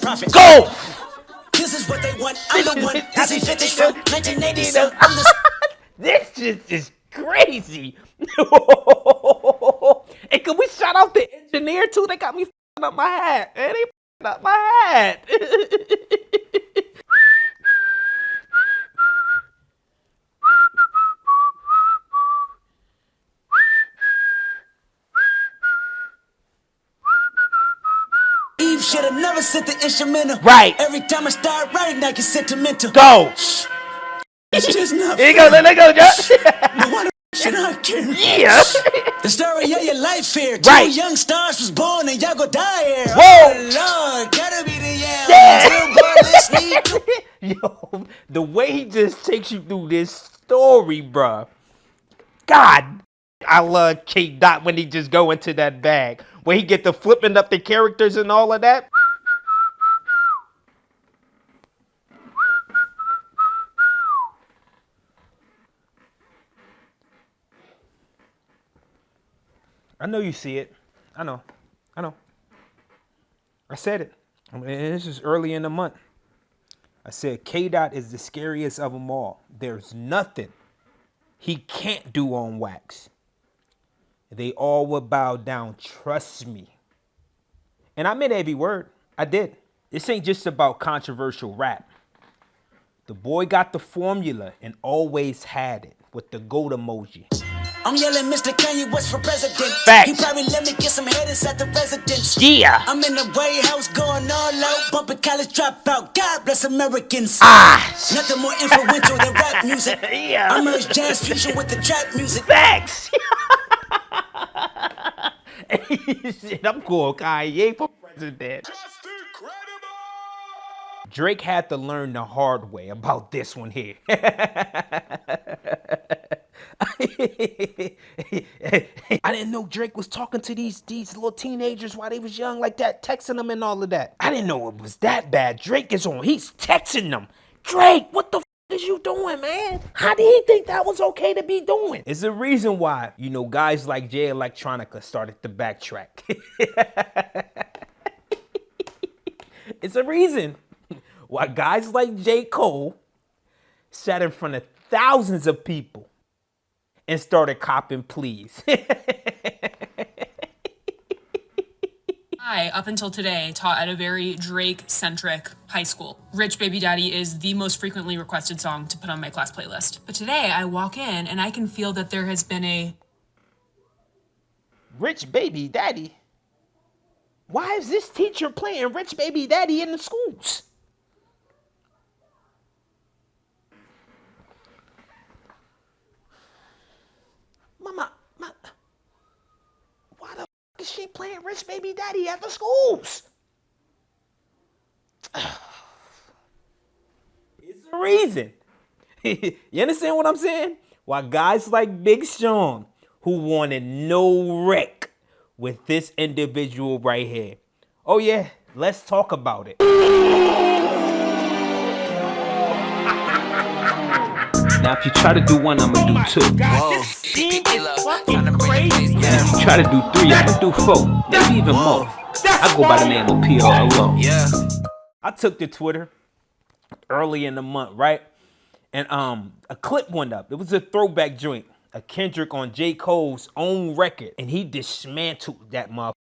profit. Go! This is what they want. I'm the one. This is 50 from 1980. So I'm the. This just is crazy. And can we shout out the engineer too? They got me f***ing up my hat. Man, they f***ing up my hat. Eve should have never sent the instrumental. Right. Every time I start writing, I get sentimental. Go. It's just not There you fair. go, let go, Josh. But why the should I care? Yeah. The story of your life here. Right. 2 young stars was born and y'all go die here. Whoa. Oh Lord, gotta be the Yeah. Yo, the way he just takes you through this story, bruh. God, I love K. Dot when he just go into that bag. When he get to flipping up the characters and all of that. I know you see it. I know. I said it. I mean, this is early in the month. I said K. Dot is the scariest of them all. There's nothing he can't do on wax. They all will bow down. Trust me. And I meant every word. I did. This ain't just about controversial rap. The boy got the formula and always had it with the goat emoji. I'm yelling Mr. Kanye West for president. Facts. He probably let me get some head inside the residence. Yeah. I'm in the White House going all out, bumping college dropout. God bless Americans. Nothing more influential than rap music. Yeah. I merge jazz fusion with the trap music. Facts. Shit, I'm going Kanye for president. Just incredible! Drake had to learn the hard way about this one here. I didn't know Drake was talking to these little teenagers while they was young like that, texting them and all of that. I didn't know it was that bad. Drake is on. He's texting them. Drake, what the f is you doing, man? How did he think that was okay to be doing? It's the reason why, you know, guys like Jay Electronica started to backtrack. It's a reason why guys like J. Cole sat in front of thousands of people and started copping pleas. I, up until today, taught at a very Drake-centric high school. Rich Baby Daddy is the most frequently requested song to put on my class playlist. But today, I walk in and I can feel that there has been a... Rich Baby Daddy? Why is this teacher playing Rich Baby Daddy in the schools? Mama, why the f is she playing Rich Baby Daddy at the schools? It's a reason. You understand what I'm saying? Why guys like Big Sean, who wanted no wreck with this individual right here. Oh yeah, let's talk about it. Now if you try to do one, I'ma do two. Whoa. Fucking crazy. Yeah, if you try to do three, I'ma do four. Maybe even more. I go by the name of PRLO. Yeah. I took to Twitter early in the month, right? And a clip went up. It was a throwback joint. A Kendrick on J. Cole's own record. And he dismantled that motherfucker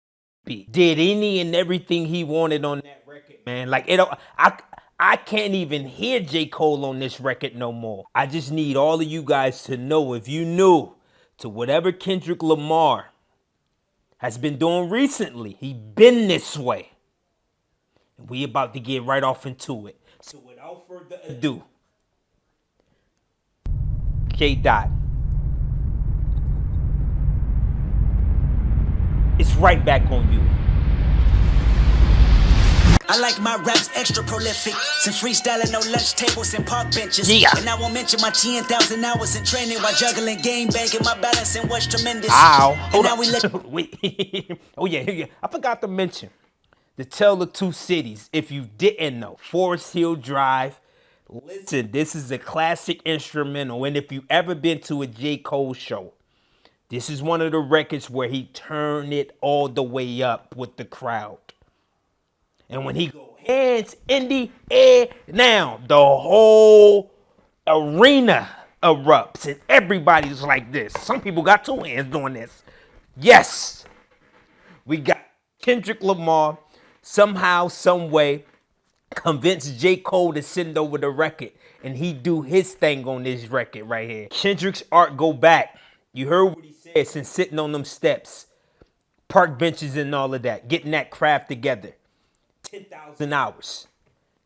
beat. Did any and everything he wanted on that record, man. Like, I can't even hear J. Cole on this record no more. I just need all of you guys to know, if you new to whatever Kendrick Lamar has been doing recently, he been this way. And we about to get right off into it. So without further ado, K. Dot. It's right back on you. I like my raps extra prolific. Some freestyling, no lunch tables and park benches. Yeah. And I won't mention my 10,000 hours in training while juggling game banking. My balancing was tremendous. Ow. And Hold now on. we let Wait. Oh, yeah. I forgot to mention the Tale of Two Cities. If you didn't know, Forest Hill Drive. Listen, this is a classic instrumental. And if you've ever been to a J. Cole show, this is one of the records where he turned it all the way up with the crowd. And when he go hands in the air, now the whole arena erupts and everybody's like this. Some people got two hands doing this. Yes, we got Kendrick Lamar somehow, some way convinced J. Cole to send over the record and he do his thing on this record right here. Kendrick's art go back. You heard what he said since sitting on them steps, park benches and all of that, getting that craft together. 10,000 hours.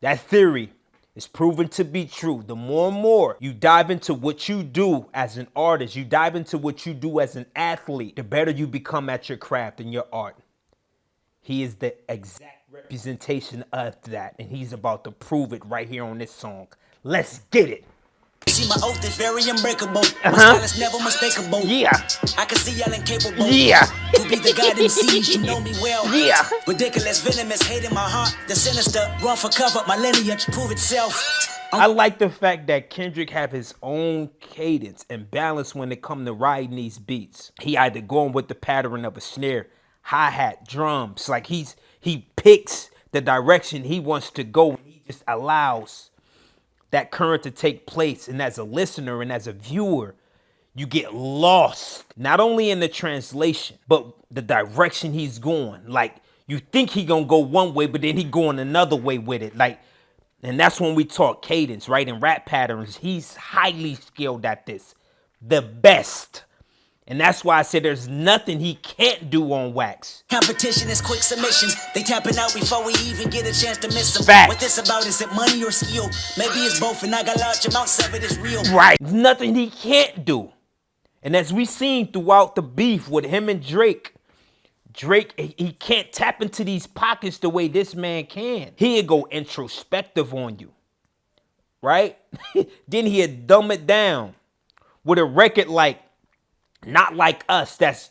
That theory is proven to be true. The more and more you dive into what you do as an artist, you dive into what you do as an athlete, the better you become at your craft and your art. He is the exact representation of that, and he's about to prove it right here on this song. Let's get it. See, my oath is very unbreakable. My style is never mistakable. Yeah. I can see y'all incapable. Yeah. To be the god MCs, you know me well. Yeah. Ridiculous, venomous, hate in my heart. The sinister, run for cover, my lineage prove itself. I like the fact that Kendrick have his own cadence and balance when it come to riding these beats. He either going with the pattern of a snare, hi-hat, drums. Like he picks the direction he wants to go, and he just allows that current to take place. And as a listener and as a viewer, you get lost, not only in the translation, but the direction he's going. Like, you think he gonna go one way, but then he going another way with it. Like, and that's when we talk cadence, right? And rap patterns. He's highly skilled at this. The best. And that's why I said there's nothing he can't do on wax. Competition is quick submissions. They tapping out before we even get a chance to miss them. Fact. What this about? Is it money or skill? Maybe it's both, and I got large amounts of it is real. Right. There's nothing he can't do. And as we seen throughout the beef with him and Drake, he can't tap into these pockets the way this man can. He'd go introspective on you, right? Then he'd dumb it down with a record like Not Like Us that's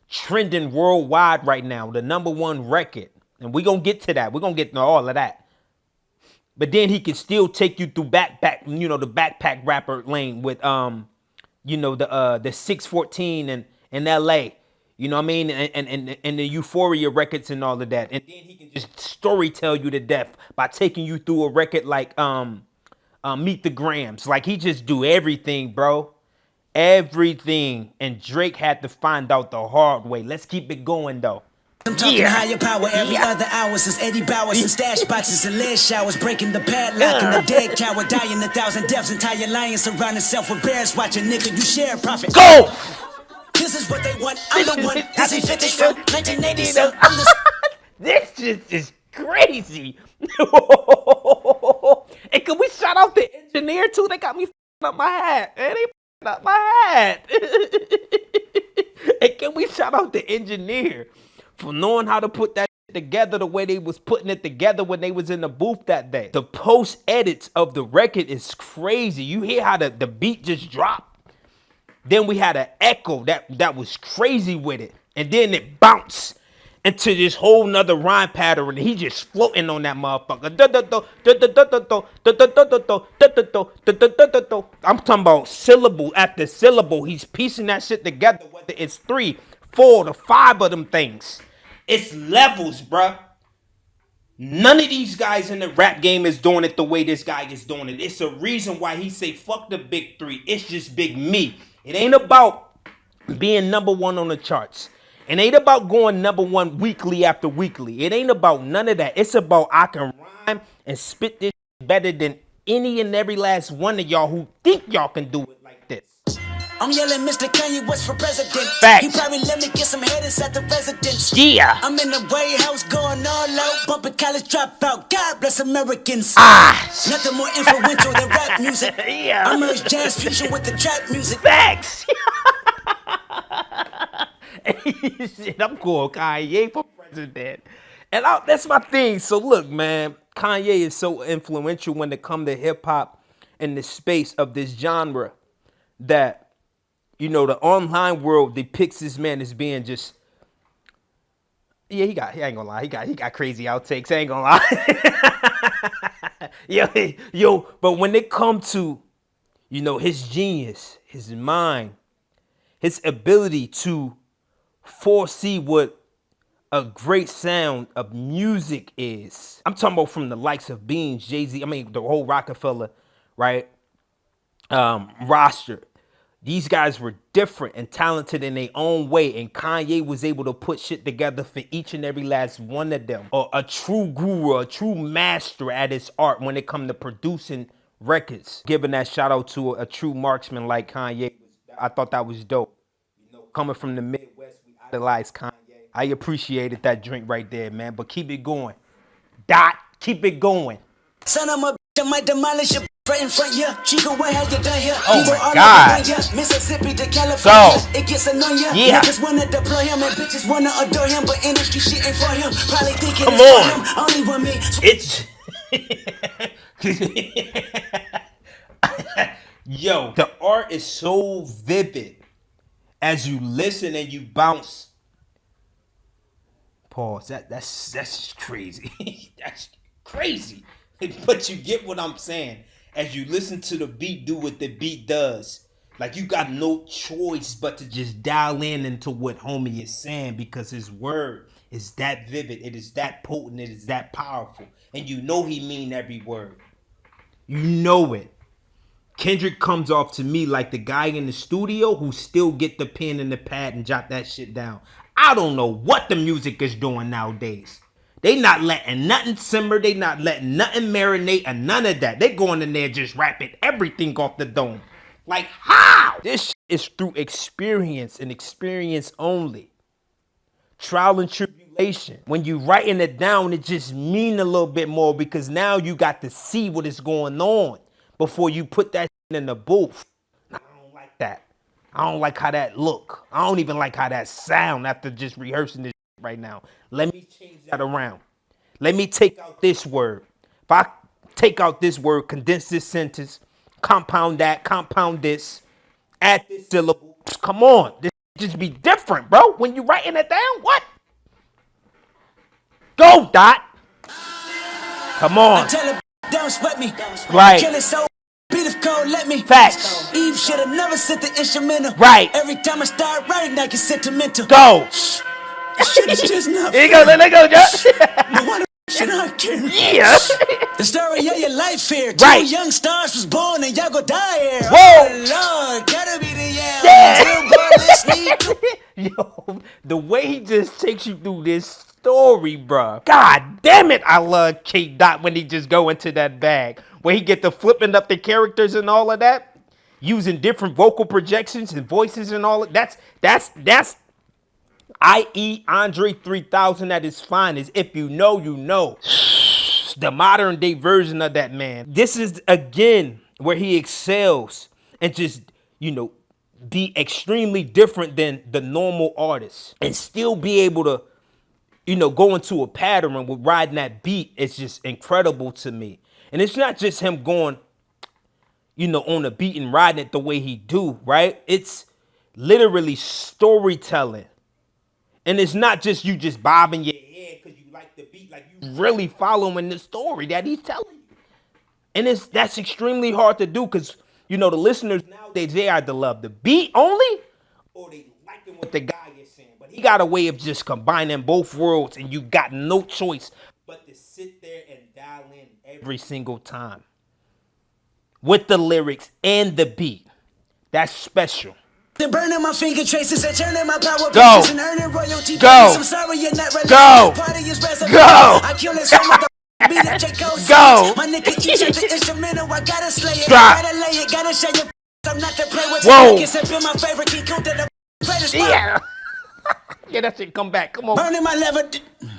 trending worldwide right now, the #1 record. And we're going to get to that. We're going to get to all of that. But then he can still take you through the backpack rapper lane with the 614 in LA. You know what I mean? And the Euphoria records and all of that. And then he can just story tell you to death by taking you through a record like Meet the Grams. Like, he just do everything, bro. Everything. And Drake had to find out the hard way. Let's keep it going, though. I'm talking higher power every other hour since Eddie Bowers and stash boxes and lead showers, breaking the padlock and the dead coward, dying 1,000 deaths, entire lions surround itself with bears watching, nigga, you share profit. Go! This is what they want, I'm the one. This ain't 50 from 1980, so I'm the... This just is crazy. And can we shout out the engineer too? They got me up my hat. And they up my hat. And can we shout out the engineer for knowing how to put that together the way they was putting it together when they was in the booth that day. The post edits of the record is crazy. You hear how the beat just dropped. Then we had an echo that was crazy with it. And then it bounced into this whole nother rhyme pattern. And he just floating on that motherfucker. I'm talking about syllable after syllable. He's piecing that shit together, whether it's 3, 4 to 5 of them things. It's levels, bruh. None of these guys in the rap game is doing it the way this guy is doing it. It's a reason why he say, fuck the big 3. It's just big me. It ain't about being #1 on the charts. It ain't about going #1 weekly after weekly. It ain't about none of that. It's about I can rhyme and spit this better than any and every last one of y'all who think y'all can do it like this. I'm yelling Mr. Kanye West for president. Facts. He probably let me get some headers at the residence. Yeah. I'm in the White House going all out, bumping college dropout. God bless Americans. Nothing more influential than rap music. Yeah. I merge jazz fusion with the trap music. Facts. Shit, I'm going Kanye for president. And that's my thing. So look, man, Kanye is so influential when it comes to hip hop and the space of this genre that, you know, the online world depicts this man as being just, yeah, he ain't gonna lie, he got crazy outtakes, I ain't gonna lie. yo, but when it comes to, you know, his genius, his mind, his ability to foresee what a great sound of music is. I'm talking about from the likes of Beans, Jay-Z, I mean, the whole Rockefeller, right? Roster. These guys were different and talented in their own way, and Kanye was able to put shit together for each and every last one of them. Or a true guru, a true master at his art when it comes to producing records. Giving that shout out to a true marksman like Kanye, I thought that was dope. You know, coming from the Midwest, we idolize Kanye. I appreciated that drink right there, man. But keep it going. Dot, keep it going. Son of a bitch, I might demolish your right in front, yeah. Chico, what have you done here? Oh my God. Mississippi to California, it gets annoying. Yeah. Niggas wanna deploy him and bitches wanna adore him, but industry shit ain't for him. Probably thinking Come it's on. for him. Only with me. It's yo, the art is so vivid as you listen and you bounce. Pause. That's crazy. That's crazy. But you get what I'm saying. As you listen to the beat do what the beat does, like you got no choice but to just dial in into what homie is saying, because his word is that vivid, it is that potent, it is that powerful, and you know he mean every word. You know it. Kendrick comes off to me like the guy in the studio who still get the pen and the pad and jot that shit down. I don't know what the music is doing nowadays. They not letting nothing simmer. They not letting nothing marinate and none of that. They going in there just rapping everything off the dome. Like, how? This shit is through experience and experience only. Trial and tribulation. When you writing it down, it just mean a little bit more because now you got to see what is going on before you put that shit in the booth. I don't like that. I don't like how that look. I don't even like how that sound after just rehearsing this right now. Let me change that around. Let me take out this word. If I take out this word, condense this sentence, compound that, compound this, add this syllable. Come on. This just be different, bro. When you writing it down, what? Go, Dot. Come on. Tell her, don't sweat me. Right. Kill it so beat if cold, let me. Facts. Eve should have never sent the instrumental. Right. Every time I start writing, I get sentimental. Go. Shit is just not There you go, let go, Josh. No wonder shit I care. Yeah. The story of your life here. Right. 2 young stars was born and y'all go die here. Whoa. Oh Lord, gotta be the Yo, the way he just takes you through this story, bruh. God damn it, I love K. Dot when he just go into that bag. Where he get to flipping up the characters and all of that. Using different vocal projections and voices and all of that's i.e. Andre 3000 at his finest. If you know, you know. The modern day version of that man. This is, again, where he excels and just, you know, be extremely different than the normal artist. And still be able to, you know, go into a pattern with riding that beat. It's just incredible to me. And it's not just him going, you know, on the beat and riding it the way he do, right? It's literally storytelling. And it's not just you just bobbing your head because you like the beat, like you really following the story that he's telling you. And that's extremely hard to do because, you know, the listeners nowadays, they either love the beat only or they liking what the guy is saying. But he got a way of just combining both worlds and you got no choice but to sit there and dial in every single time with the lyrics and the beat. That's special. Burning my finger traces and turning my power Go. and earning royalty. Go. I'm sorry you're not related. Go. Party is Go. I kill this one with the beat of J. Cole. Go. My nigga each at the instrumental. I gotta slay it. Stop. Gotta lay it. Gotta show you. I'm not to play with. Whoa. It's been my favorite key count to the greatest. Yeah. Yeah, that shit come back. Come on. Burning my lever.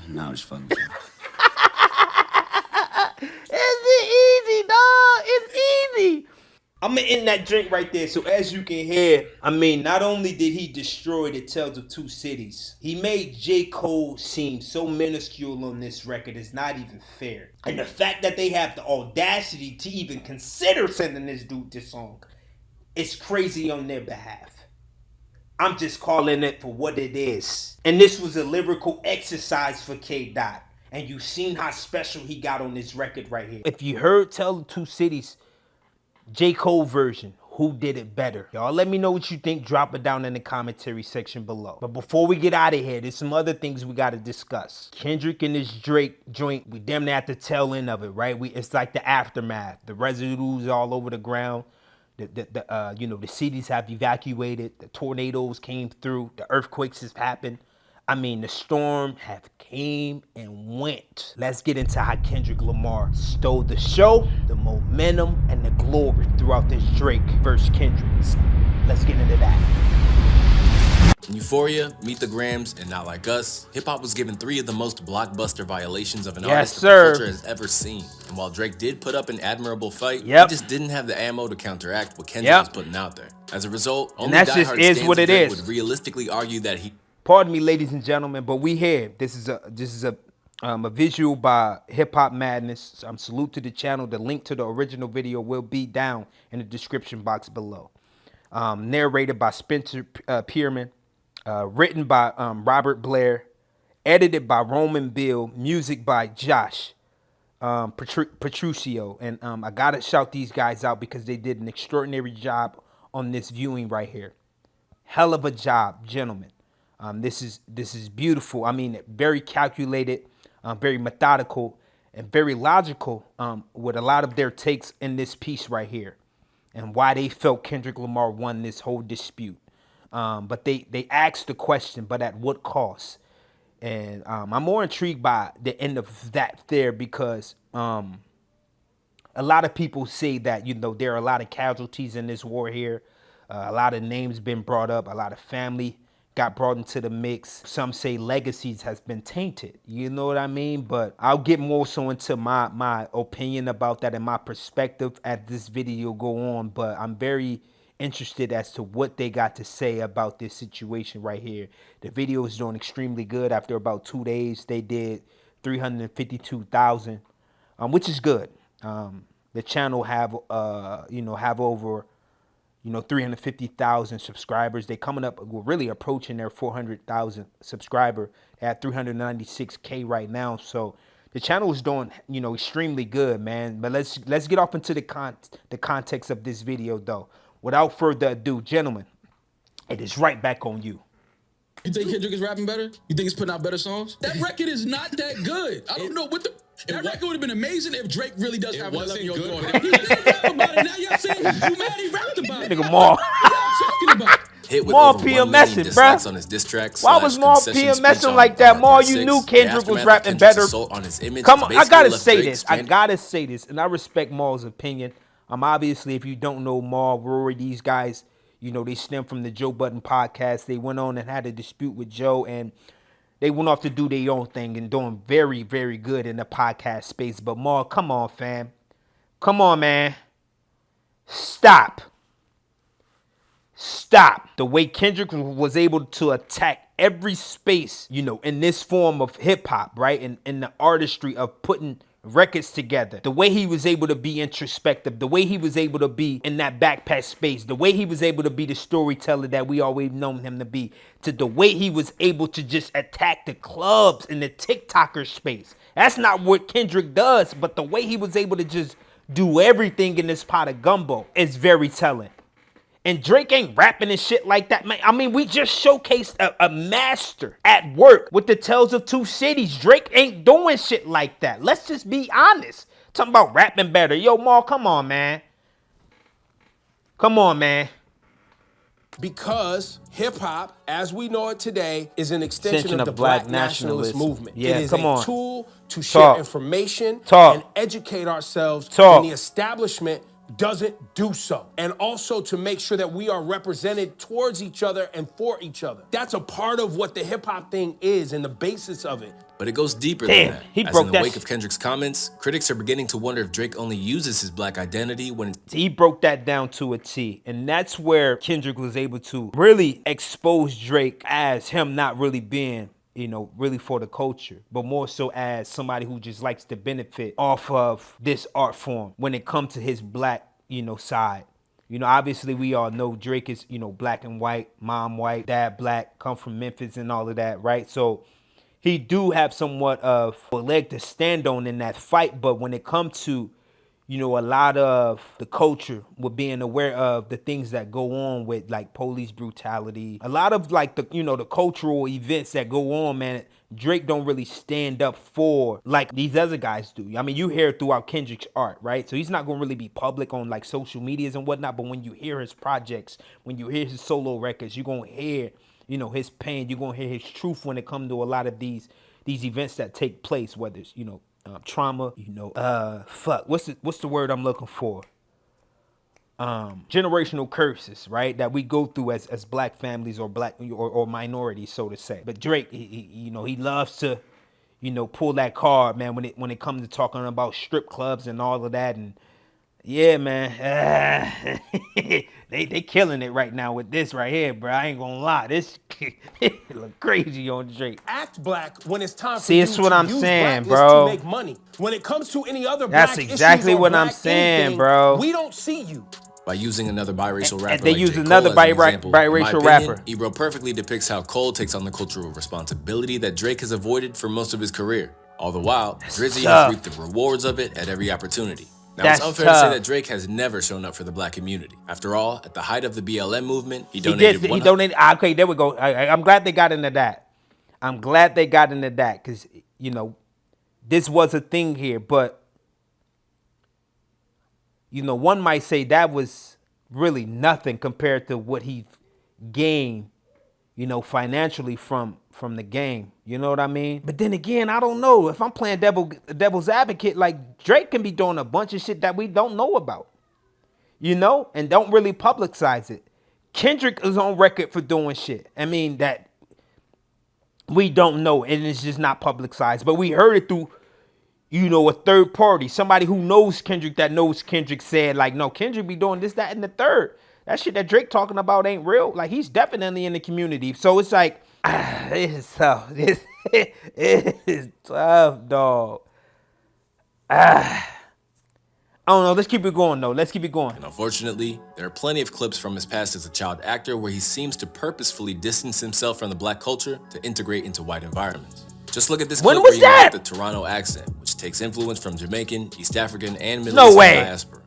No, it's fucking. It's easy, dog. It's easy. I'm gonna end that drink right there. So as you can hear, I mean, not only did he destroy the Tales of Two Cities, he made J. Cole seem so minuscule on this record. It's not even fair. And the fact that they have the audacity to even consider sending this dude this song, it's crazy on their behalf. I'm just calling it for what it is. And this was a lyrical exercise for K. Dot. And you've seen how special he got on this record right here. If you heard Tell the Two Cities, J. Cole version, who did it better? Y'all let me know what you think. Drop it down in the commentary section below. But before we get out of here, there's some other things we got to discuss. Kendrick and this Drake joint, we damn near at the tail end of it, right? It's like the aftermath. The residues all over the ground. The cities have evacuated. The tornadoes came through. The earthquakes has happened. I mean, the storm have came and went. Let's get into how Kendrick Lamar stole the show, the momentum, and the glory throughout this Drake versus Kendrick. Let's get into that. In Euphoria, Meet the Grams, and Not Like Us, hip-hop was given 3 of the most blockbuster violations of an artist that the culture has ever seen. And while Drake did put up an admirable fight, he just didn't have the ammo to counteract what Kendrick was putting out there. As a result, only diehard stands of Drake would realistically argue that he... Pardon me, ladies and gentlemen, but we here. This is a visual by Hip Hop Madness. Salute to the channel. The link to the original video will be down in the description box below. Narrated by Spencer Pierman. Written by Robert Blair. Edited by Roman Bill. Music by Josh Petruccio. And I gotta shout these guys out because they did an extraordinary job on this viewing right here. Hell of a job, gentlemen. This is beautiful. I mean, very calculated, very methodical, and very logical with a lot of their takes in this piece right here and why they felt Kendrick Lamar won this whole dispute. But they asked the question, but at what cost? And I'm more intrigued by the end of that there because a lot of people say that, there are a lot of casualties in this war here. A lot of names been brought up. A lot of family got brought into the mix. Some say legacies has been tainted. You know what I mean? But I'll get more so into my opinion about that and my perspective as this video go on. But I'm very interested as to what they got to say about this situation right here. The video is doing extremely good. After about 2 days, they did 352,000, which is good. The channel have over 350,000 subscribers. They coming up, we're really approaching their 400,000 subscriber at 396K right now. So the channel is doing, extremely good, man. But let's get off into the context of this video, though. Without further ado, gentlemen, it is right back on you. You think Kendrick is rapping better? You think he's putting out better songs? That record is not that good. I don't know what the... That record would have been amazing if Drake really does have an 11-year-old daughter. He didn't rap about it. Now y'all saying you mad he rapped about it. Nigga Maul. What y'all talking about? Hit with Maul over 1 million PMSing, dislikes bruh. on his diss track. Why was Maul PMSing like that? Maul, you knew Kendrick was rapping better. Come on, I gotta say this. And I respect Maul's opinion. Obviously, if you don't know Maul, Rory, these guys, they stem from the Joe Budden podcast. They went on and had a dispute with Joe, and they went off to do their own thing and doing very, very good in the podcast space. But Maul, come on, fam. Come on, man. Stop. The way Kendrick was able to attack every space, in this form of hip hop, right? In the artistry of putting records together, the way he was able to be introspective, the way he was able to be in that backpack space, the way he was able to be the storyteller that we always known him to be, to the way he was able to just attack the clubs in the TikToker space. That's not what Kendrick does, but the way he was able to just do everything in this pot of gumbo is very telling. And Drake ain't rapping and shit like that, man. I mean, we just showcased a master at work with the Tales of Two Cities. Drake ain't doing shit like that. Let's just be honest. Talking about rapping better. Yo, Maul, come on, man. Come on, man. Because hip-hop, as we know it today, is an extension of the Black nationalist movement. Yeah, it is come a on. tool to share information and educate ourselves when the establishment doesn't do so. And also to make sure that we are represented towards each other and for each other. That's a part of what the hip-hop thing is and the basis of it. But it goes deeper than that. He As broke in the that wake of Kendrick's comments, critics are beginning to wonder if Drake only uses his black identity when he broke that down to a T. And that's where Kendrick was able to really expose Drake as him not really being, really for the culture, but more so as somebody who just likes to benefit off of this art form when it comes to his black, side. Obviously we all know Drake is, black and white, mom white, dad black, come from Memphis and all of that, right? So he do have somewhat of a leg to stand on in that fight, but when it comes to, you know, a lot of the culture with being aware of the things that go on with like police brutality. A lot of like the, you know, the cultural events that go on, man. Drake don't really stand up for like these other guys do. I mean, you hear it throughout Kendrick's art, right? So he's not gonna really be public on like social medias and whatnot, but when you hear his projects, when you hear his solo records, you're gonna hear, you know, his pain, you're gonna hear his truth when it comes to a lot of these events that take place, whether it's, you know, trauma, you know, what's the word I'm looking for? Generational curses, right? That we go through as black families or black or minorities, so to say. But Drake, you know, he loves to, you know, pull that card, man, when it comes to talking about strip clubs and all of that. And yeah, man, they killing it right now with this right here, bro. I ain't gonna lie, this look crazy on Drake. Act black when it's time See, for it's you what to I'm use saying, blackness bro. to make money. When it comes to any other That's black exactly issues or what I'm black saying, anything, bro. We don't see you. By using another biracial rapper, And they like use J. Cole another as an example, biracial in my opinion, rapper. Ebro perfectly depicts how Cole takes on the cultural responsibility that Drake has avoided for most of his career. All the while, Drizzy has reaped the rewards of it at every opportunity. Now, it's unfair to say that Drake has never shown up for the black community. After all, at the height of the BLM movement, he donated. Okay, there we go. I'm glad they got into that. I'm glad they got into that because, you know, this was a thing here. But, you know, one might say that was really nothing compared to what he gained, you know, financially from the game. You know what I mean? But then again, I don't know. If I'm playing devil's advocate, like Drake can be doing a bunch of shit that we don't know about, you know, and don't really publicize it. Kendrick is on record for doing shit. I mean, that we don't know, and it's just not publicized. But we heard it through, you know, a third party, somebody who knows Kendrick, that knows Kendrick said, like, no, Kendrick be doing this, that, and the third. That shit that Drake talking about ain't real. Like, he's definitely in the community. So it's like, it's tough. It is tough, dog. I don't know. Let's keep it going, though. Let's keep it going. And unfortunately, there are plenty of clips from his past as a child actor where he seems to purposefully distance himself from the black culture to integrate into white environments. Just look at this clip where he made the Toronto accent, which takes influence from Jamaican, East African, and Middle Eastern diaspora.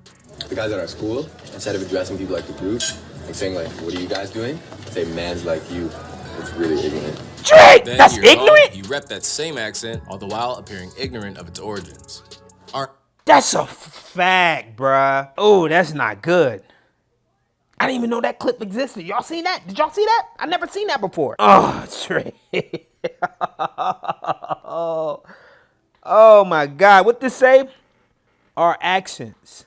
The guys at our school, instead of addressing people like the group, like saying like, what are you guys doing? Say man's like you. It's really ignorant. Drake, that's ignorant? He repped that same accent, all the while appearing ignorant of its origins. That's a fact, bruh. Oh, that's not good. I didn't even know that clip existed. Y'all seen that? Did y'all see that? I never seen that before. Oh, Drake. Oh my God. What this say? Our accents.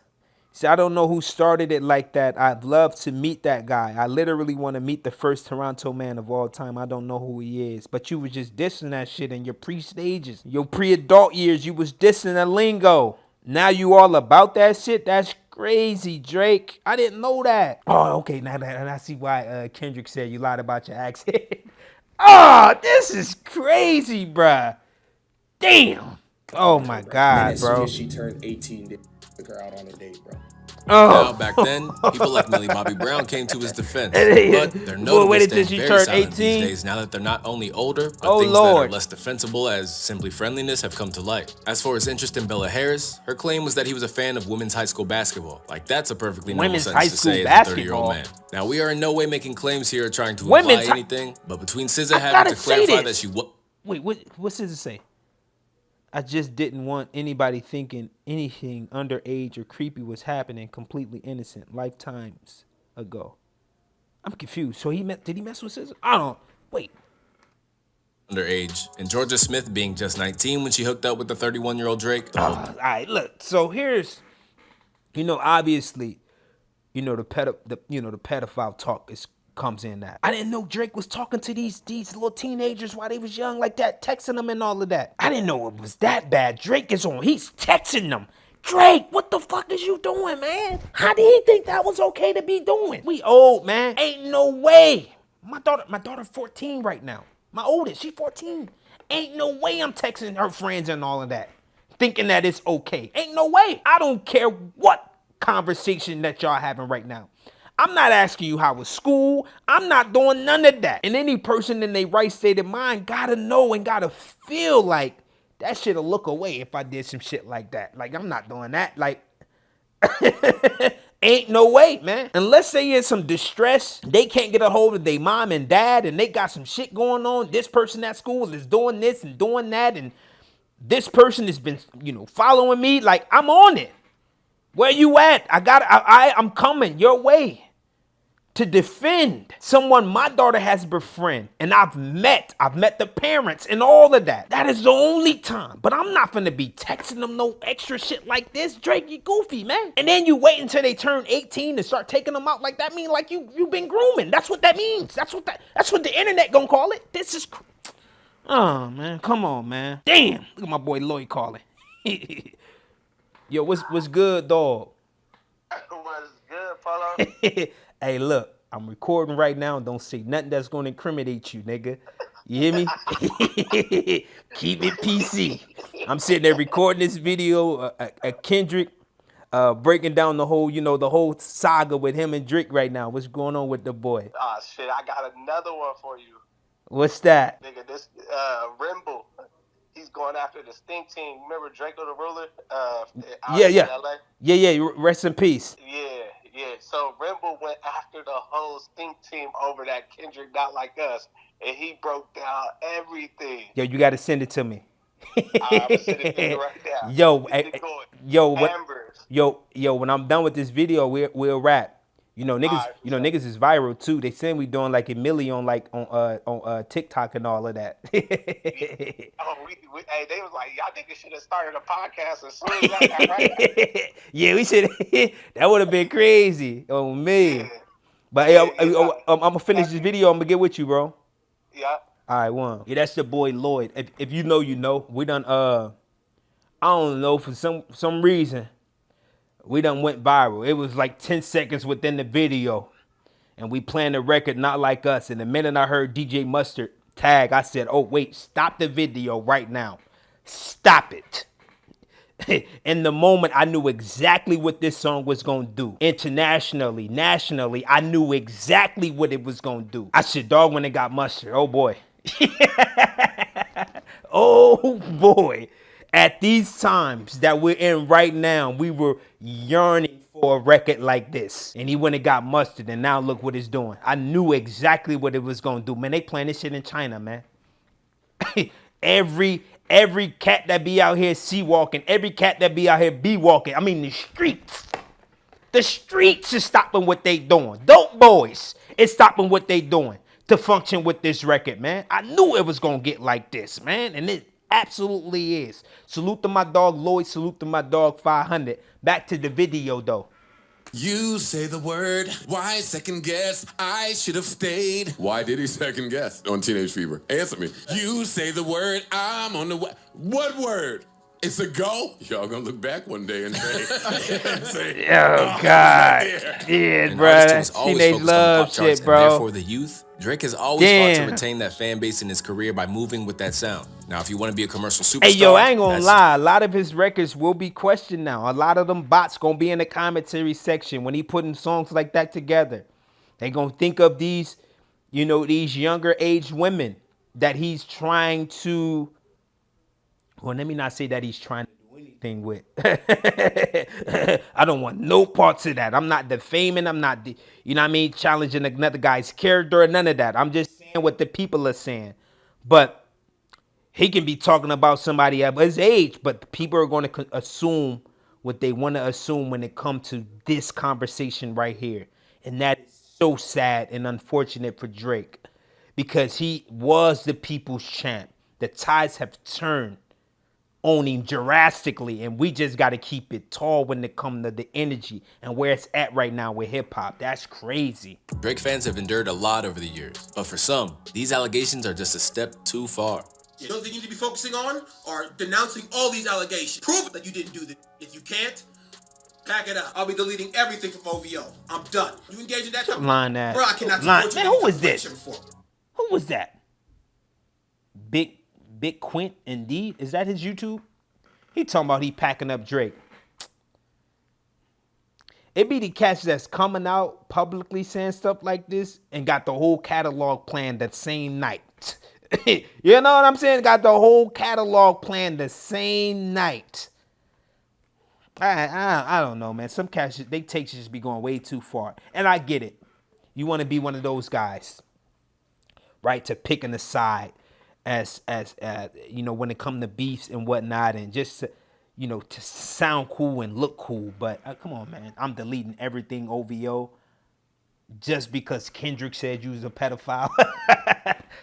See, I don't know who started it like that. I'd love to meet that guy. I literally want to meet the first Toronto man of all time. I don't know who he is. But you was just dissing that shit in your pre-stages. Your pre-adult years, you was dissing the lingo. Now you all about that shit? That's crazy, Drake. I didn't know that. Oh, okay. Now I see why Kendrick said you lied about your accent. Oh, this is crazy, bruh. Damn. Oh, my God, bro. As soon as she turned 18, they took her out on a date, bro. Now, back then, people like Millie Bobby Brown came to his defense, but they're notably staying very silent these days now that they're not only older, but things that are less defensible as simply friendliness have come to light. As for his interest in Bella Harris, her claim was that he was a fan of women's high school basketball. Like, that's a perfectly normal sentence to say as a 30-year-old man. Now, we are in no way making claims here or trying to imply anything, but between SZA having to clarify that she was... Wait, what SZA say? I just didn't want anybody thinking anything underage or creepy was happening. Completely innocent. Lifetimes ago. I'm confused. So did he mess with SZA? I don't know. Wait. Underage. And Georgia Smith being just 19 when she hooked up with the 31-year-old Drake. All right, look. So here's, you know, obviously, you know, the pedophile talk comes in that. I didn't know Drake was talking to these little teenagers while they was young like that, texting them and all of that. I didn't know it was that bad. Drake is on. He's texting them. Drake, what the fuck is you doing, man? How did he think that was okay to be doing? We old, man. Ain't no way. My daughter 14 right now. My oldest, she 14. Ain't no way I'm texting her friends and all of that, thinking that it's okay. Ain't no way. I don't care what conversation that y'all having right now. I'm not asking you how was school. I'm not doing none of that. And any person in their right state of mind gotta know and gotta feel like that shit'll look away if I did some shit like that. Like, I'm not doing that. Like, Ain't no way, man. Unless they in some distress, they can't get a hold of their mom and dad, and they got some shit going on. This person at school is doing this and doing that, and this person has been, following me. Like, I'm on it. Where you at? I'm coming your way to defend someone my daughter has befriended, and I've met the parents and all of that. That is the only time. But I'm not gonna be texting them no extra shit like this. Drake, you goofy, man. And then you wait until they turn 18 to start taking them out like that. Mean like you've been grooming. That's what that means. That's what the internet gonna call it. This is oh man, come on, man. Damn, look at my boy Lloyd calling. Yo, what's good, dog? What's good, Polo? Hey, look, I'm recording right now. Don't say nothing that's gonna incriminate you, nigga. You hear me? Keep it PC. I'm sitting there recording this video, Kendrick breaking down the whole saga with him and Drake right now. What's going on with the boy? Oh shit, I got another one for you. What's that? Nigga, this Rimble. He's going after the Stink Team. Remember Draco the Ruler? Yeah. LA? Yeah. Rest in peace. Yeah. So Rimble went after the whole Stink Team over that Kendrick Not Like Us, and he broke down everything. Yo, you got to send it to me. I'm gonna send it to you right now. Yo, when I'm done with this video, we'll rap. Niggas is viral too. They saying we doing like a million on TikTok and all of that. Hey, they was like, y'all niggas should have started a podcast as soon as y'all got right. Yeah, we should. That would have been crazy. Oh me. Yeah. But I'm gonna finish this video. I'm gonna get with you, bro. Yeah. All right, one. Yeah, that's your boy Lloyd. If you know, you know. We done. I don't know, for some reason, we done went viral. It was like 10 seconds within the video, and we playing the record Not Like Us. And the minute I heard DJ Mustard tag, I said, "Oh wait, stop the video right now, stop it." In the moment, I knew exactly what this song was gonna do. Internationally, nationally, I knew exactly what it was gonna do. I said, "Dog, when it got Mustard, oh boy." Oh boy. At these times that we're in right now, we were yearning for a record like this. And he went and got Mustard, and now look what it's doing. I knew exactly what it was going to do. Man, they playing this shit in China, man. Every cat that be out here C-walking, every cat that be out here B-walking, I mean the streets is stopping what they doing. Dope boys is stopping what they doing to function with this record, man. I knew it was going to get like this, man. And it absolutely is. Salute to my dog Lloyd. Salute to my dog 500. Back to the video, though. You say the word, why second guess? I should have stayed. Why did he second guess on Teenage Fever? Answer me. You say the word, I'm on the way. What word? It's a go? Y'all gonna look back one day and say, oh, God. Yeah, bro. That's teenage love shit, bro. And therefore the youth. Drake has always fought to retain that fan base in his career by moving with that sound. Now, if you want to be a commercial superstar... Hey, yo, I ain't gonna lie. A lot of his records will be questioned now. A lot of them bots gonna be in the commentary section when he putting songs like that together. They gonna think of these, these younger age women that he's trying to... Well, let me not say that he's trying to do anything with. I don't want no parts of that. I'm not defaming. I'm not, challenging another guy's character or none of that. I'm just saying what the people are saying. But he can be talking about somebody at his age, but people are going to assume what they want to assume when it comes to this conversation right here. And that is so sad and unfortunate for Drake, because he was the people's champ. The tides have turned on him drastically, and we just got to keep it tall when it comes to the energy and where it's at right now with hip-hop. That's crazy. Drake fans have endured a lot over the years, but for some, these allegations are just a step too far. The only thing you need to be focusing on are denouncing all these allegations. Prove that you didn't do this. If you can't, pack it up. I'll be deleting everything from OVO. I'm done. You engage in that type of line that. Bro, I cannot support you. Man, who was this? Who was that? Big Quint, indeed. Is that his YouTube? He talking about he packing up Drake. It be the cats that's coming out publicly saying stuff like this and got the whole catalog planned that same night. You know what I'm saying? Got the whole catalog planned the same night. I don't know, man. Some cats, they takes just be going way too far. And I get it. You want to be one of those guys, right, to picking a side as you know, when it come to beefs and whatnot, and just, you know, to sound cool and look cool. But come on, man. I'm deleting everything OVO just because Kendrick said you was a pedophile.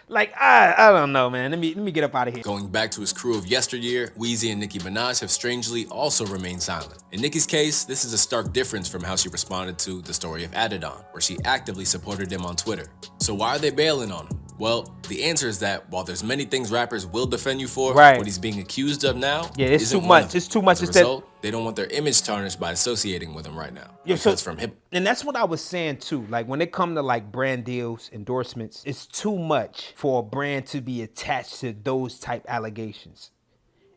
Like, I don't know, man. Let me get up out of here. Going back to his crew of yesteryear, Weezy and Nicki Minaj have strangely also remained silent. In Nicki's case, this is a stark difference from how she responded to the story of Adidon, where she actively supported him on Twitter. So why are they bailing on him? Well, the answer is that while there's many things rappers will defend you for, what he's being accused of now, it's too much. It's too much. As a result, they don't want their image tarnished by associating with him right now. And that's what I was saying too. Like, when it come to like brand deals, endorsements, it's too much for a brand to be attached to those type allegations.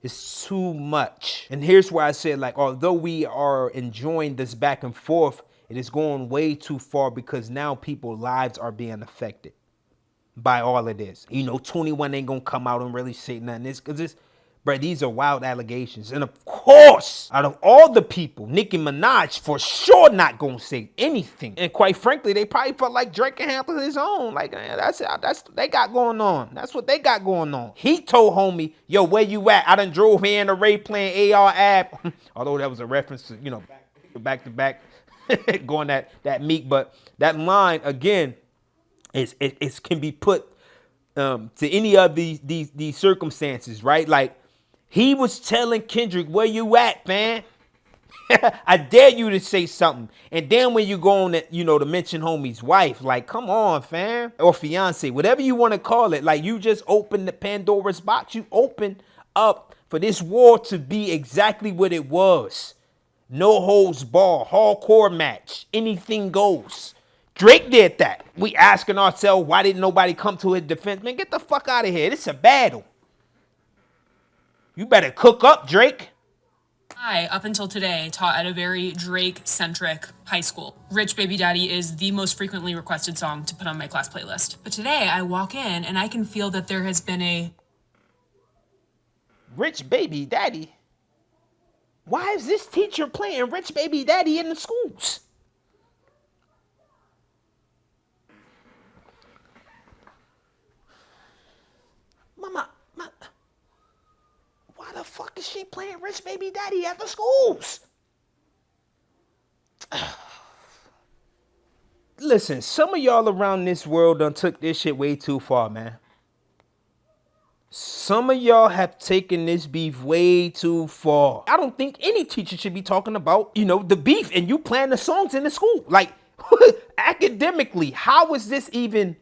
It's too much. And here's why I said, like, although we are enjoying this back and forth, it is going way too far, because now people's lives are being affected by all of this. You know, 21 ain't gonna come out and really say nothing. Because these are wild allegations. And of course, out of all the people, Nicki Minaj for sure not gonna say anything. And quite frankly, they probably felt like Drake can handle his own. Like, that's what they got going on. That's what they got going on. He told homie, yo, where you at? I done drove here in the Ray playing AR app. Although that was a reference to, you know, back to back going that Meek. But that line, again, it can be put to any of these circumstances, right? Like, he was telling Kendrick, where you at, man? I dare you to say something. And then when you go on, you know, to mention homie's wife, like, come on, fam. Or fiance, whatever you want to call it. Like, you just opened the Pandora's box. You opened up for this war to be exactly what it was. No holds barred, hardcore match. Anything goes. Drake did that. We asking ourselves, why didn't nobody come to his defense? Man, get the fuck out of here. This is a battle. You better cook up, Drake. I, up until today, taught at a very Drake-centric high school. Rich Baby Daddy is the most frequently requested song to put on my class playlist. But today, I walk in and I can feel that there has been a... Rich Baby Daddy? Why is this teacher playing Rich Baby Daddy in the schools? Mama, why the fuck is she playing Rich Baby Daddy at the schools? Listen, some of y'all around this world done took this shit way too far, man. Some of y'all have taken this beef way too far. I don't think any teacher should be talking about, you know, the beef and you playing the songs in the school. Like, academically, how is this even...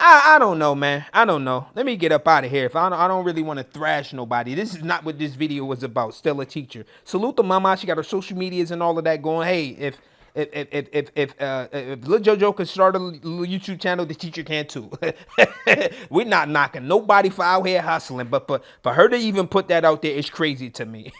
I don't know, man. I don't know. Let me get up out of here. If I don't really want to thrash nobody. This is not what this video was about. Still a teacher. Salute to mama. She got her social medias and all of that going. Hey, if Lil JoJo can start a YouTube channel, the teacher can too. We're not knocking nobody for out here hustling, but for her to even put that out there is crazy to me.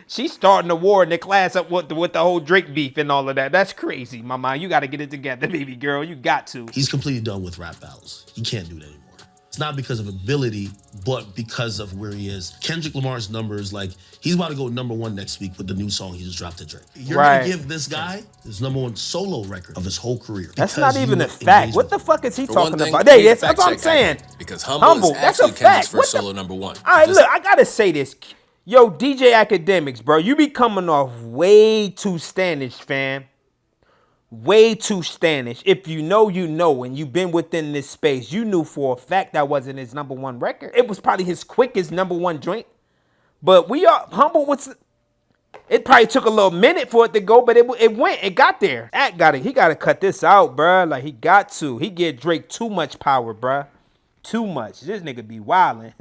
She's starting a war in the class up with the whole Drake beef and all of that. That's crazy, mama. You got to get it together, baby girl. You got to. He's completely done with rap battles. He can't do that anymore. It's not because of ability, but because of where he is. Kendrick Lamar's numbers, like, he's about to go #1 next week with the new song he just dropped at Drake. You're going to give this guy his #1 solo record of his whole career. That's not even a fact. What the fuck is he talking about? Hey, that's what I'm saying. Because Humble is actually Kendrick's first solo #1. All right, look, I got to say this. Yo, DJ Academics, bro, you be coming off way too Standish, fam. Way too Standish. If you know, you know, and you've been within this space, you knew for a fact that wasn't his #1 record. It was probably his quickest #1 joint. But we are Humble. It probably took a little minute for it to go, but it went. It got there. He got to cut this out, bro. Like, he got to. He get Drake too much power, bro. Too much. This nigga be wildin'.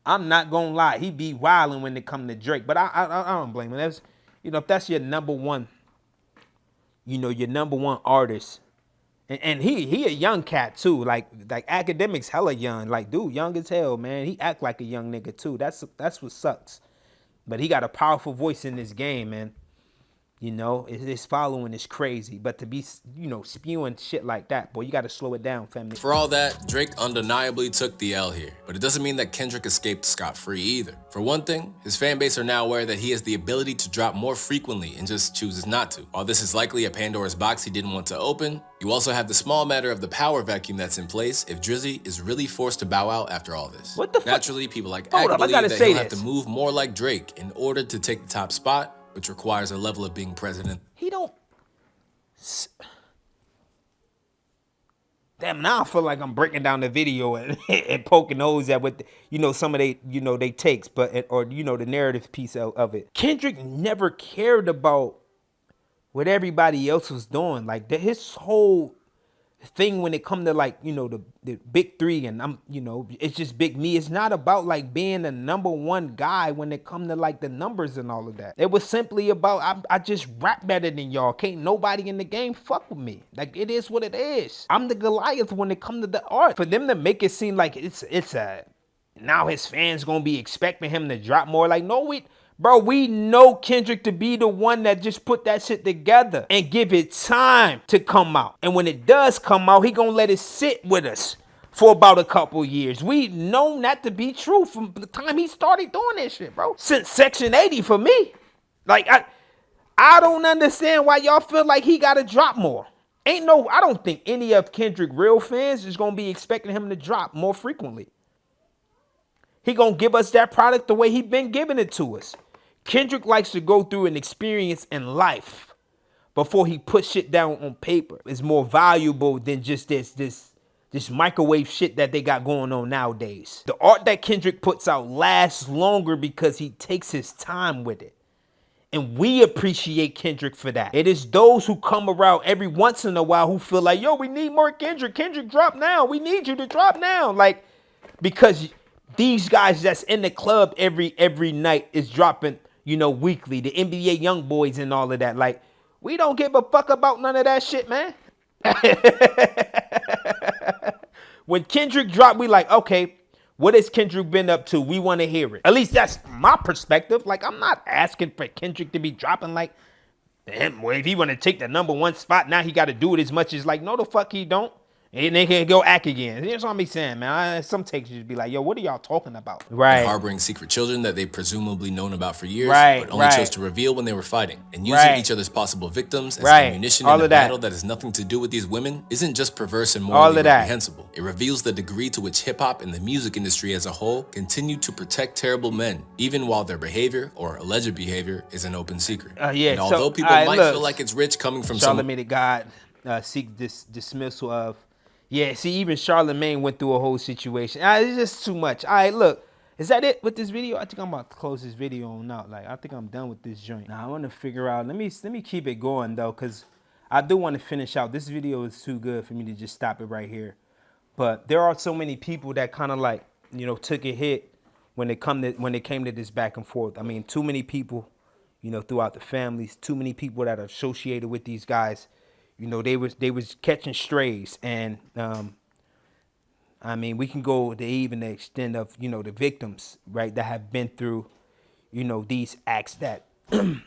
I'm not gonna lie, he be wildin' when it come to Drake, but I don't blame him. That's, you know, if that's your #1, you know, your #1 artist, and he a young cat too. Like Academics, hella young. Like, dude, young as hell, man. He act like a young nigga too. That's what sucks. But he got a powerful voice in this game, man. You know, his following is crazy, but to be, you know, spewing shit like that, boy, you got to slow it down, family. For all that, Drake undeniably took the L here, but it doesn't mean that Kendrick escaped scot-free either. For one thing, his fan base are now aware that he has the ability to drop more frequently and just chooses not to. While this is likely a Pandora's box he didn't want to open, you also have the small matter of the power vacuum that's in place if Drizzy is really forced to bow out after all this. What the fuck? Naturally, people like Ack believe that he'll have to move more like Drake in order to take the top spot, which requires a level of being president. He don't... Damn, now I feel like I'm breaking down the video and poking holes at what, you know, some of they, you know, they takes, but, or, you know, the narrative piece of it. Kendrick never cared about what everybody else was doing. Like, his whole thing when it come to, like, you know, the big three, and I'm, you know, it's just big me. It's not about like being the #1 guy when it come to like the numbers and all of that. It was simply about I just rap better than y'all. Can't nobody in the game fuck with me. Like, it is what it is. I'm the Goliath when it come to the art. For them to make it seem like it's a now his fans gonna be expecting him to drop more. Like, no, bro, we know Kendrick to be the one that just put that shit together and give it time to come out. And when it does come out, he gonna let it sit with us for about a couple years. We know that to be true from the time he started doing that shit, bro. Since Section 80 for me. Like, I don't understand why y'all feel like he gotta drop more. I don't think any of Kendrick real fans is gonna be expecting him to drop more frequently. He gonna give us that product the way he been giving it to us. Kendrick likes to go through an experience in life before he puts shit down on paper. It's more valuable than just this microwave shit that they got going on nowadays. The art that Kendrick puts out lasts longer because he takes his time with it. And we appreciate Kendrick for that. It is those who come around every once in a while who feel like, yo, we need more Kendrick. Kendrick, drop now. We need you to drop now. Like, because these guys that's in the club every night is dropping, you know, weekly. The NBA young boys and all of that. Like, we don't give a fuck about none of that shit, man. When Kendrick dropped, we like, okay, what has Kendrick been up to? We want to hear it. At least that's my perspective. Like, I'm not asking for Kendrick to be dropping like, damn, well, if he want to take the #1 spot, now he got to do it as much as like, no, the fuck he don't. And they can go act again. Here's what I'm saying, man. Some takes you just be like, yo, what are y'all talking about? Right. And harboring secret children that they presumably known about for years, but only chose to reveal when they were fighting. And using each other's possible victims as ammunition in a battle that has nothing to do with these women isn't just perverse and morally reprehensible. It reveals the degree to which hip-hop and the music industry as a whole continue to protect terrible men, even while their behavior or alleged behavior is an open secret. And although people might feel like it's rich coming from Charlamagne the God seek this dismissal of. Yeah, see, even Charlamagne went through a whole situation. It's just too much. All right, look. Is that it with this video? I think I'm about to close this video on out. Like, I think I'm done with this joint. Now, I want to figure out. Let me keep it going, though, because I do want to finish out. This video is too good for me to just stop it right here. But there are so many people that kind of, like, you know, took a hit when it came to this back and forth. I mean, too many people, you know, throughout the families, too many people that are associated with these guys. You know, they was catching strays, and I mean, we can go to even the extent of, you know, the victims, right, that have been through, you know, these acts that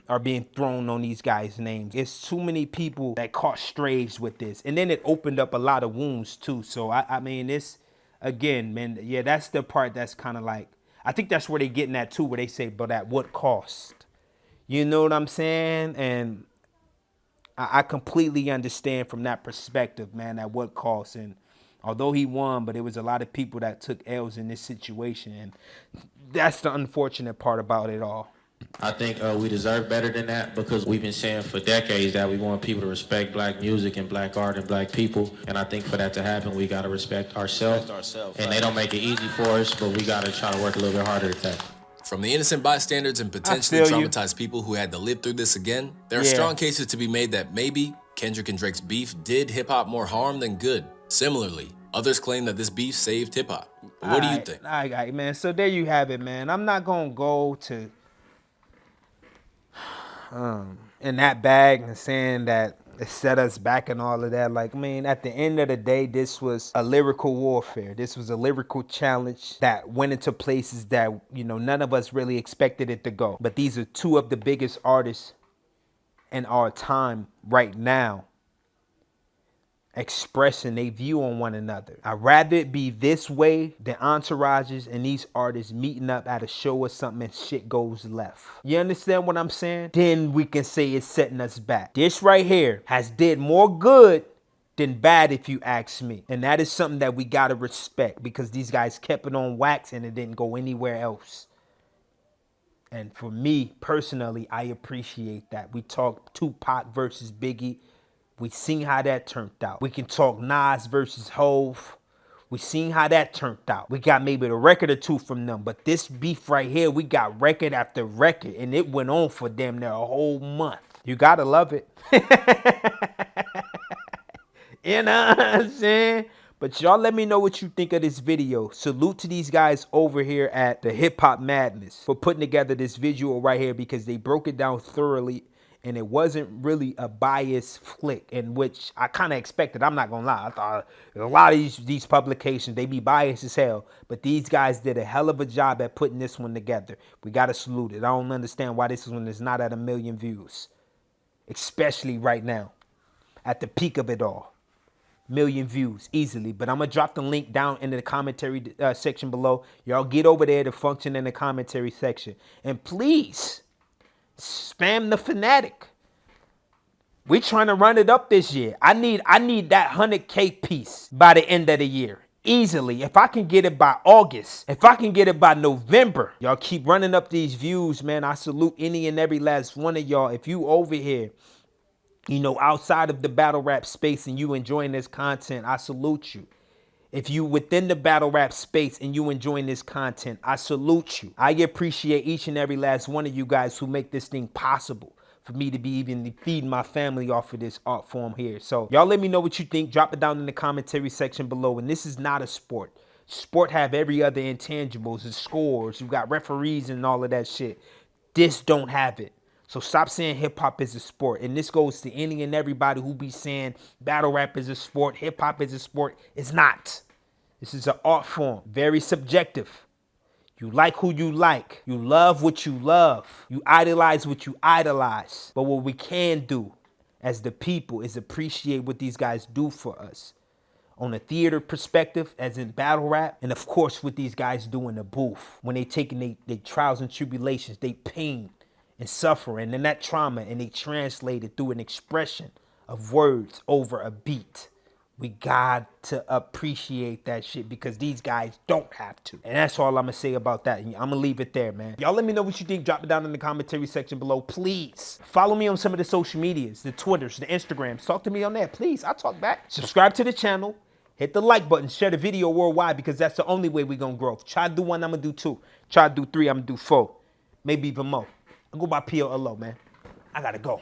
are being thrown on these guys' names. It's too many people that caught strays with this, and then it opened up a lot of wounds too. So I mean, this again, man, yeah, that's the part that's kind of like, I think that's where they're getting at too, where they say, but at what cost? You know what I'm saying? And I completely understand from that perspective, man, at what cost. And although he won, but it was a lot of people that took L's in this situation. And that's the unfortunate part about it all. I think we deserve better than that, because we've been saying for decades that we want people to respect black music and black art and black people. And I think for that to happen, we got to respect ourselves. And they don't make it easy for us, but we got to try to work a little bit harder at that. From the innocent bystanders and potentially traumatized people who had to live through this again, there are strong cases to be made that maybe Kendrick and Drake's beef did hip-hop more harm than good. Similarly, others claim that this beef saved hip-hop. But what do you think? All right, man. So there you have it, man. I'm not going to go to in that bag and saying that it set us back and all of that. Like, I mean, at the end of the day, this was a lyrical warfare. This was a lyrical challenge that went into places that, you know, none of us really expected it to go. But these are two of the biggest artists in our time right now expressing their view on one another. I'd rather it be this way than entourages and these artists meeting up at a show or something and shit goes left. You understand what I'm saying? Then we can say it's setting us back. This right here has did more good than bad if you ask me. And that is something that we gotta respect because these guys kept it on wax and it didn't go anywhere else. And for me personally, I appreciate that. We talked Tupac versus Biggie. We seen how that turned out. We can talk Nas versus Hove. We seen how that turned out. We got maybe a record or two from them. But this beef right here, we got record after record. And it went on for damn near a whole month. You gotta love it. You know what I'm saying? But y'all let me know what you think of this video. Salute to these guys over here at the Hip Hop Madness for putting together this visual right here because they broke it down thoroughly. And it wasn't really a biased flick in which I kind of expected. I'm not going to lie. I thought a lot of these publications, they be biased as hell. But these guys did a hell of a job at putting this one together. We got to salute it. I don't understand why this one is not at 1 million views. Especially right now. At the peak of it all. 1 million views easily. But I'm going to drop the link down in the commentary section below. Y'all get over there to function in the commentary section. And please spam the fanatic. We trying to run it up this year. I need that 100K piece by the end of the year. Easily. If I can get it by August. If I can get it by November. Y'all keep running up these views, man. I salute any and every last one of y'all. If you over here, you know, outside of the battle rap space and you enjoying this content, I salute you. If you within the battle rap space and you enjoying this content, I salute you. I appreciate each and every last one of you guys who make this thing possible for me to be even feeding my family off of this art form here. So y'all let me know what you think. Drop it down in the commentary section below. And this is not a sport. Sport have every other intangibles and scores. You got referees and all of that shit. This don't have it. So stop saying hip-hop is a sport. And this goes to any and everybody who be saying battle rap is a sport, hip-hop is a sport. It's not. This is an art form. Very subjective. You like who you like. You love what you love. You idolize what you idolize. But what we can do as the people is appreciate what these guys do for us. On a theater perspective, as in battle rap, and of course what these guys do in the booth. When they taking their trials and tribulations, they pain and suffering and that trauma, and they translate it through an expression of words over a beat. We got to appreciate that shit because these guys don't have to. And that's all I'm going to say about that. I'm going to leave it there, man. Y'all let me know what you think. Drop it down in the commentary section below. Please follow me on some of the social medias, the Twitters, the Instagrams. Talk to me on there. Please, I'll talk back. Subscribe to the channel. Hit the like button. Share the video worldwide because that's the only way we're going to grow. Try to do 1, I'm going to do 2. Try to do 3, I'm going to do 4. Maybe even more. I'll go by PLO, man. I got to go.